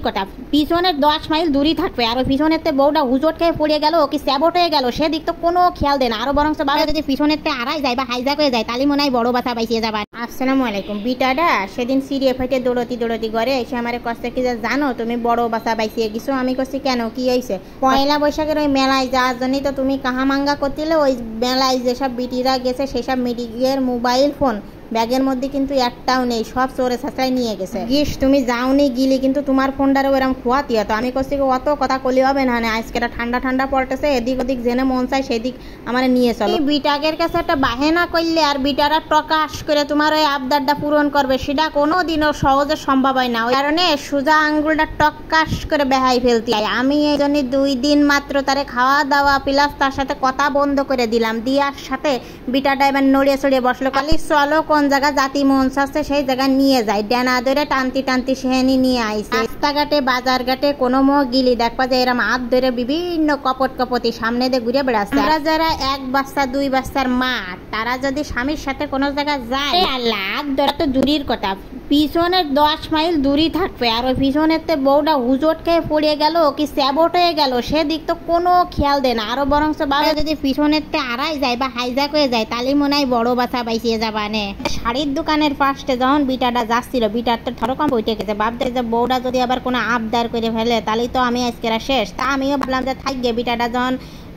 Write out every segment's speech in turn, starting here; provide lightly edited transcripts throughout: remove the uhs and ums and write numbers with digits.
কথা পিছনে 10 মাইল দূরই থাকবে আর ওই পিছনেতে বউটা হুজট খেয়ে পড়ে গেল কি স্যাবট হয়ে গেল সেদিক তো কোনো খেয়াল দেয় না আরো বরং যদি পিছনেতে আড়াই যায় বা হাইজাক হয়ে যায় তাহলে মনে হয় বড় বাসা বাইসিয়ে যাবা। আসসালামু আলাইকুম। বিটাটা সেদিন সিরিয়ে ফাইটে দৌড়তি ঘরে এসে আমার কষ্ট কি জানো তুমি বড় বাসা বাইসিয়ে গেছো। আমি কছি কেন কি হয়েছে? পয়লা বৈশাখের ওই মেলায় যাওয়ার জন্যই তো তুমি কাহামাঙ্গা করছিলে। ওই মেলায় যেসব বিটিরা গেছে সেসব মিটিংয়ের মোবাইল ফোন ব্যাগের মধ্যে কিন্তু একটাও নেই, সব চোরে ছাঁচাই নিয়ে গেছে। গিস তুমি যাওনি গিলি কিন্তু তোমার ফোনটারও এরকম খোয়াতি হতো। আমি করছি অত কথা কলি হবে না, আজকে ঠান্ডা ঠান্ডা পড়তেছে, এদিক ওদিক জেনে মন চাই সেদিক আমার নিয়ে চলো। বিটাকের কাছে একটা বাহেনা করলে আর বিটারা প্রকাশ করে তোমার ওই আবদারটা পূরণ করবে সেটা কোনোদিনও সহজে সম্ভব হয় না। ওই কারণে সোজা আঙ্গুলটা টকাশ করে বেহাই ফেলতে হয়। আমি এই জন্য 2 দিন মাত্র তারে খাওয়া দাওয়া প্লাস তার সাথে কথা বন্ধ করে দিলাম। দিয়ার সাথে বিটাটা এবার নড়িয়ে চড়িয়ে বসলো, খালি চলো কোন জায়গা জাতি মন চাচ্ছে সেই জায়গা নিয়ে যায়। ডেনা ধরে টানতি সেহেনি নিয়ে আইছে। রাস্তাঘাটে বাজার ঘাটে কোনো গিলি দেখবা যে এরম হাত ধরে বিভিন্ন কপতি সামনে দিয়ে ঘুরে বেড়াচ্ছে। আমরা যারা 1 বাচ্চা 2 বাচ্চার মা তারা যদি স্বামীর সাথে কোনো জায়গা যায় লাভ ধরা তো দূরের কথা, পিছনে 10 মাইল দূরই থাকবে আর ওই পিছনেতে বউটা হুজট খেয়ে পড়ে গেল কি স্যাবট হয়ে গেল সেদিক তো কোনো খেয়াল দেয় না আরো বরং যদি পিছনেতে আড়াই যায় বা হাইজাক হয়ে যায় তাহলে মনে হয় বড় বাসা বাইসিয়ে যাবা নে। শাড়ির দোকানের পাশে যখন বিটাটা যাচ্ছিল বিটারটা থরকম বইটে গেছে, ভাবতে যে বউটা যদি আবার কোনো আবদার করে ফেলে তাহলে তো আমি আজকে শেষ। তা আমিও ভাবলাম যে থাকবে বিটাটা যখন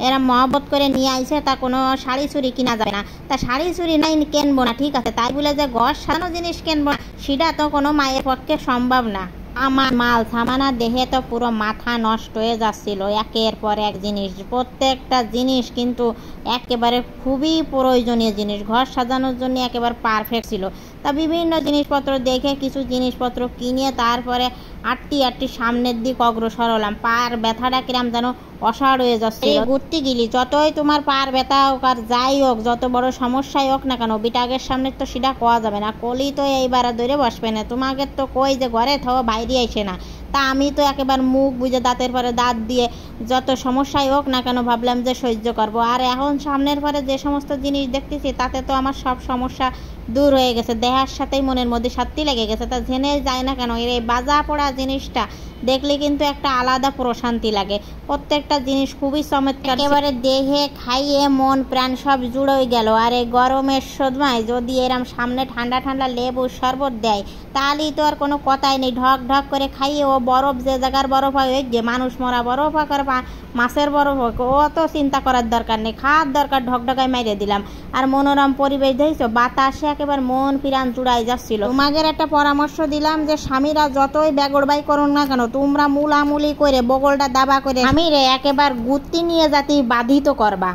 এরা মহব্বত করে নিয়ে আইছে তা কোনো শাড়ি চুরি কিনা যাবে না, তা শাড়ি চুরি নাই কিনবো না ঠিক আছে, তাই বলে যে ঘর সাজানো জিনিস কিনবো না সেটা তো কোনো মায়ের পক্ষে সম্ভব না। আমার মাল সামানা দেখে তো পুরো মাথা নষ্ট হয়ে যাচ্ছিল, একের পর এক জিনিস, প্রত্যেকটা জিনিস কিন্তু একেবারে খুবই প্রয়োজনীয় জিনিস, ঘর সাজানোর জন্য একেবারে পারফেক্ট ছিল। তা বিভিন্ন জিনিসপত্র দেখে কিছু জিনিসপত্র কিনে তারপরে আটটি সামনের দিক অগ্রসর হলাম। পার ব্যথাটা কিরাম যেন অসাড় হয়ে যাচ্ছে। ঘুরতে গেলি যতই তোমার পার ব্যথা হোক আর যাই হোক যত বড় সমস্যাই হোক না কেন বিটাগের সামনে তো সেটা কোয়া যাবে না, কলি তো এইবার ধরে বসবে না। তোমাকে তো কই যে ঘরে থাও বাইরে আইসে না, তা আমি তো একেবারে মুখ বুঝে দাঁতের পরে দাঁত দিয়ে যত সমস্যাই হোক না কেন ভাবলাম যে সহ্য করবো। আর এখন সামনের পরে যে সমস্ত জিনিস দেখতেছি তাতে তো আমার সব সমস্যা দূর হয়ে গেছে, দেহার সাথেই মনের মধ্যে শান্তি লেগে গেছে। তা জেনে যায় না কেন এই বাজা পড়া জিনিসটা দেখলে কিন্তু একটা আলাদা প্রশান্তি লাগে। প্রত্যেকটা জিনিস খুবই চমৎকার, একেবারে দেহে খাইয়ে মন প্রাণ সব জুড়ে গেল। আর এই গরমের সময় যদি এরম সামনে ঠান্ডা ঠান্ডা লেবু শরবত দেয় তাহলেই তো আর কোনো কথাই নেই। ঢক ঢক করে খাইয়ে ও বরফ যে জায়গার বরফ হয় যে মানুষ মরা বরফ হোক আর মাছের বরফ হোক ও তো চিন্তা করার দরকার নেই, খাওয়ার দরকার ঢকঢকায় মাইরে দিলাম। আর মনোরম পরিবেশ দেখছো, বাতাসে একেবারে মন পিরান জুড়াই যাচ্ছিল। তোমাদের একটা পরামর্শ দিলাম যে স্বামীরা যতই বেগড়বাই করুন না কেন তোমরা মুলামুলি করে বগলটা দাবা করে স্বামীরে একেবারে গুত্তি নিয়ে যাতে বাধিত করবা।